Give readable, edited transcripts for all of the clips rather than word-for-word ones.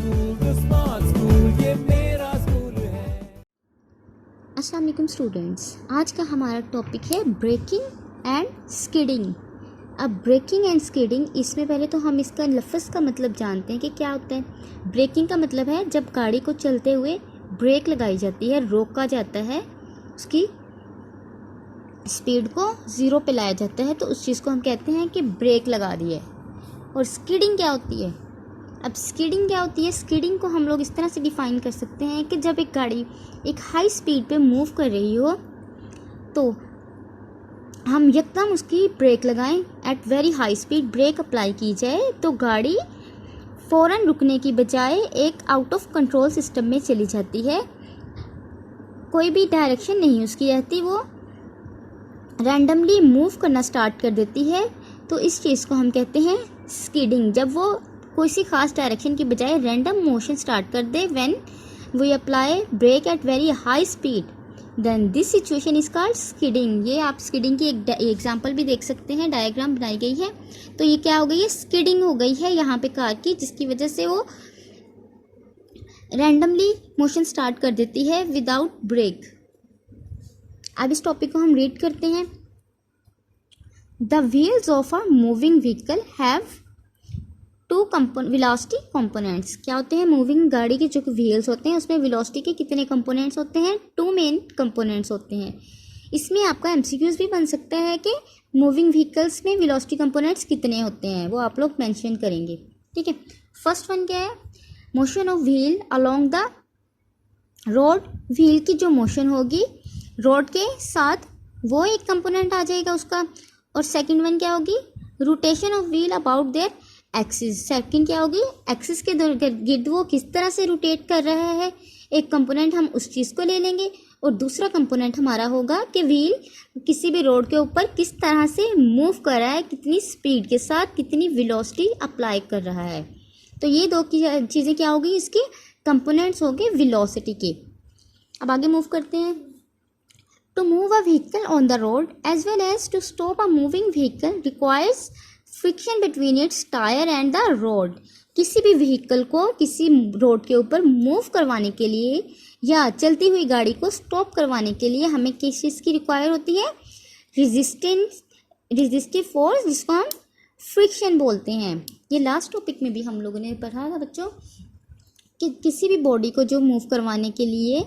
Smart school ये मेरा school है। अस्सलाम वालेकुम स्टूडेंट्स, आज का हमारा टॉपिक है ब्रेकिंग एंड स्किडिंग। अब ब्रेकिंग एंड स्किडिंग, इसमें पहले तो हम इसका लफ्ज़ का मतलब जानते हैं कि क्या होता है। ब्रेकिंग का मतलब है जब गाड़ी को चलते हुए ब्रेक लगाई जाती है, रोका जाता है, उसकी स्पीड को ज़ीरो पे लाया जाता है, तो उस चीज़ को हम कहते हैं कि ब्रेक लगा दी है। और स्किडिंग क्या होती है? अब स्किडिंग क्या होती है? स्किडिंग को हम लोग इस तरह से डिफ़ाइन कर सकते हैं कि जब एक गाड़ी एक हाई स्पीड पे मूव कर रही हो तो हम एकदम उसकी ब्रेक लगाएं, at very high speed brake apply की जाए तो गाड़ी फ़ौरन रुकने की बजाय एक आउट ऑफ कंट्रोल सिस्टम में चली जाती है। कोई भी डायरेक्शन नहीं उसकी रहती, वो रैंडमली मूव करना स्टार्ट कर देती है। तो इस चीज़ को हम कहते हैं स्किडिंग। जब वो कोई सी खास डायरेक्शन की बजाय रैंडम मोशन स्टार्ट कर दे, when we apply brake at very high speed, then this situation is called skidding. ये आप स्किडिंग की एक एग्जांपल भी देख सकते हैं, डायग्राम बनाई गई है। तो ये क्या हो गई है? स्किडिंग हो गई है यहाँ पे कार की, जिसकी वजह से वो रैंडमली मोशन स्टार्ट कर देती है विदाउट ब्रेक। अब इस टॉपिक को हम रीड करते हैं। The wheels of a moving vehicle have two velocity components. क्या होते हैं? मूविंग गाड़ी के जो व्हील्स होते हैं उसमें वेलोसिटी के कितने कंपोनेंट्स होते हैं? टू मेन कंपोनेंट्स होते हैं। इसमें आपका एमसीक्यूज भी बन सकता है कि मूविंग व्हीकल्स में वेलोसिटी कंपोनेंट्स कितने होते हैं, वो आप लोग मेंशन करेंगे। ठीक है, फर्स्ट वन क्या है? Motion of wheel along the road. Wheel की जो मोशन होगी रोड के साथ, वो एक कंपोनेंट आ जाएगा उसका। और सेकंड वन क्या होगी? Rotation of wheel about their axis. Second क्या होगी? एक्सिस के गिर्द वो किस तरह से रोटेट कर रहा है, एक कंपोनेंट हम उस चीज़ को ले लेंगे। और दूसरा कंपोनेंट हमारा होगा कि व्हील किसी भी रोड के ऊपर किस तरह से मूव कर रहा है, कितनी स्पीड के साथ, कितनी वेलोसिटी अप्लाई कर रहा है। तो ये दो चीज़ें क्या होगी? इसके कंपोनेंट्स होंगे वेलोसिटी के। अब आगे मूव करते हैं। To move a vehicle on the road as well as to stop a moving vehicle requires friction between its tire and the road. किसी भी व्हीकल को किसी रोड के ऊपर मूव करवाने के लिए या चलती हुई गाड़ी को स्टॉप करवाने के लिए हमें किस चीज़ की रिक्वायर होती है? रेजिस्टिव फोर्स, जिसको हम फ्रिक्शन बोलते हैं। ये लास्ट टॉपिक में भी हम लोगों ने पढ़ा था बच्चों कि किसी भी बॉडी को जो मूव करवाने के लिए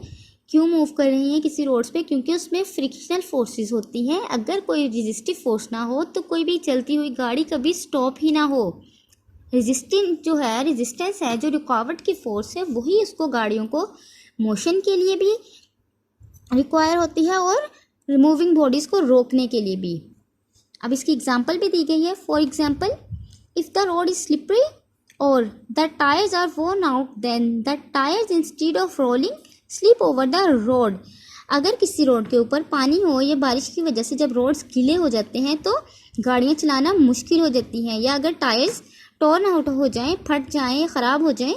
क्यों मूव कर रही हैं किसी रोड्स पे? क्योंकि उसमें फ्रिक्शनल फोर्सेस होती हैं। अगर कोई रेजिस्टिव फोर्स ना हो तो कोई भी चलती हुई गाड़ी कभी स्टॉप ही ना हो। रेजिस्टेंस है जो रुकावट की फोर्स है, वही उसको गाड़ियों को मोशन के लिए भी रिक्वायर होती है और मूविंग बॉडीज़ को रोकने के लिए भी। अब इसकी एग्जांपल भी दी गई है। For example, if the road is slippery और the tyres are worn out, then the tyres instead of rolling slip over the road. अगर किसी रोड के ऊपर पानी हो या बारिश की वजह से जब रोड्स गीले हो जाते हैं तो गाड़ियाँ चलाना मुश्किल हो जाती हैं, या अगर टायर्स टॉर्न आउट हो जाएं, फट जाएं, ख़राब हो जाएं,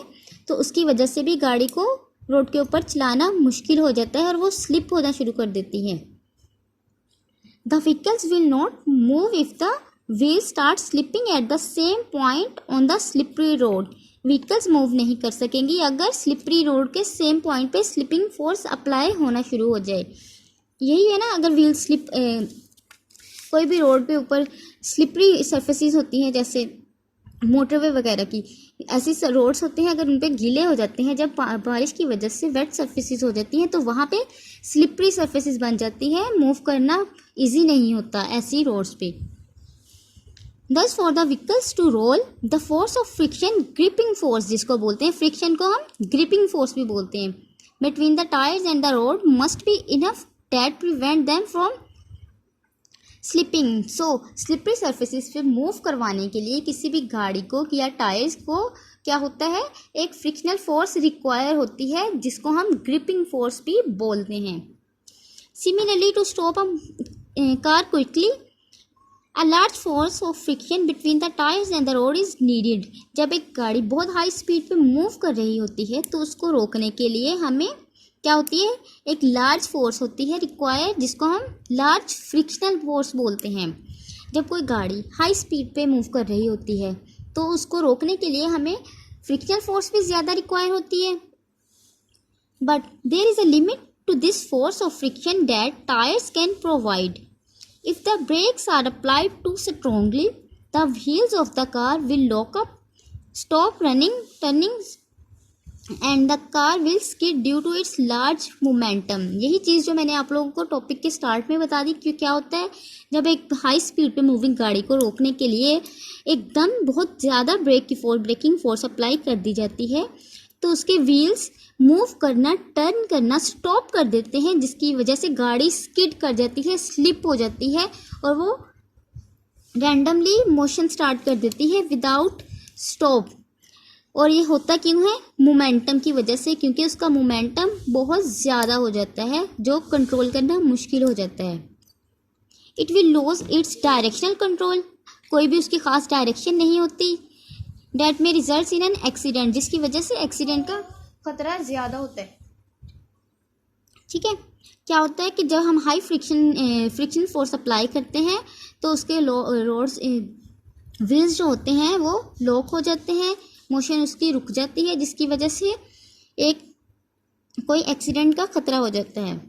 तो उसकी वजह से भी गाड़ी को रोड के ऊपर चलाना मुश्किल हो जाता है और वो स्लिप होना शुरू कर देती हैं। The vehicles will not move if the wheel start slipping at the same point on the slippery road. Vehicles move नहीं कर सकेंगी अगर स्लिपरी रोड के सेम पॉइंट पे स्लिपिंग फोर्स अप्लाई होना शुरू हो जाए। यही है ना, अगर व्हील स्लिप कोई भी रोड पे ऊपर स्लिपरी सरफेसेस होती हैं, जैसे मोटरवे वगैरह की ऐसी रोड्स होते हैं, अगर उन पे गीले हो जाते हैं, जब बारिश की वजह से वेट सरफेसेस हो जाती हैं तो वहाँ पे स्लिपरी सरफेसेस बन जाती है, मूव करना ईजी नहीं होता ऐसी रोड्स पे। Thus for the vehicles to roll, the force of friction, gripping force जिसको बोलते हैं, फ्रिक्शन को हम ग्रिपिंग फोर्स भी बोलते हैं, between the tires and the road must be enough that prevent them from slipping. So slippery surfaces पे move करवाने के लिए किसी भी गाड़ी को या टायर्स को क्या होता है? एक फ्रिक्शनल फोर्स रिक्वायर होती है, जिसको हम ग्रिपिंग फोर्स भी बोलते हैं। Similarly, to stop a car quickly, A large force of friction between the tires and the road is needed. जब एक गाड़ी बहुत हाई स्पीड पे मूव कर रही होती है तो उसको रोकने के लिए हमें क्या होती है? एक लार्ज फोर्स होती है रिक्वायर, जिसको हम लार्ज फ्रिक्शनल फोर्स बोलते हैं। जब कोई गाड़ी हाई स्पीड पे मूव कर रही होती है तो उसको रोकने के लिए हमें फ्रिक्शनल फोर्स भी ज़्यादा रिक्वायर होती है, but there is a limit to this force of friction that tires can provide. If the brakes are applied too strongly, the wheels of the car will lock up, stop running, turning, and the car will skid due to its large momentum. यही चीज़ जो मैंने आप लोगों को topic के start में बता दी कि क्या होता है जब एक हाई स्पीड पे मूविंग गाड़ी को रोकने के लिए एकदम बहुत ज़्यादा ब्रेकिंग फोर्स अप्लाई कर दी जाती है, तो उसके व्हील्स मूव करना, टर्न करना स्टॉप कर देते हैं, जिसकी वजह से गाड़ी स्किड कर जाती है, स्लिप हो जाती है और वो रैंडमली मोशन स्टार्ट कर देती है विदाउट स्टॉप। और ये होता क्यों है? मोमेंटम की वजह से, क्योंकि उसका मोमेंटम बहुत ज़्यादा हो जाता है जो कंट्रोल करना मुश्किल हो जाता है। It will lose its directional control, कोई भी उसकी ख़ास डायरेक्शन नहीं होती। डैट में रिजल्ट इन एन एक्सीडेंट, जिसकी वजह से एक्सीडेंट का खतरा ज़्यादा होता है। ठीक है, क्या होता है कि जब हम हाई फ्रिक्शन फोर्स अप्लाई करते हैं तो उसके रोड्स व्हील्स जो होते हैं वो लॉक हो जाते हैं, मोशन उसकी रुक जाती है, जिसकी वजह से कोई एक्सीडेंट का खतरा हो जाता है।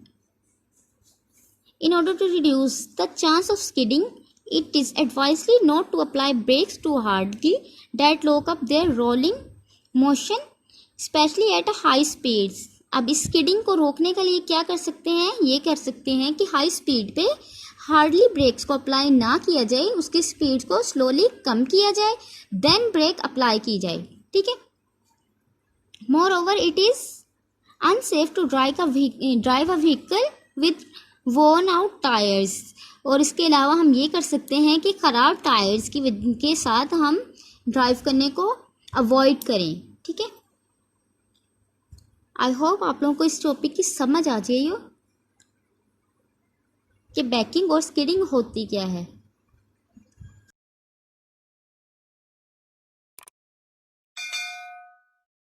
In order to reduce the chance of skidding, it is advised not to apply brakes too hardly that lock up their rolling motion, especially at high speeds. अब इस स्किडिंग को रोकने के लिए क्या कर सकते हैं? ये कर सकते हैं कि हाई स्पीड पे हार्डली ब्रेक्स को अप्लाई ना किया जाए, उसकी स्पीड को स्लोली कम किया जाए, देन ब्रेक अप्लाई की जाए। ठीक है, moreover it is unsafe to drive a vehicle with worn out tyres. और इसके अलावा हम ये कर सकते हैं कि ख़राब टायर्स के साथ हम ड्राइव करने को अवॉइड करें। ठीक है, आई होप आप लोगों को इस टॉपिक की समझ आ जाए हो कि ब्रेकिंग और स्किडिंग होती क्या है।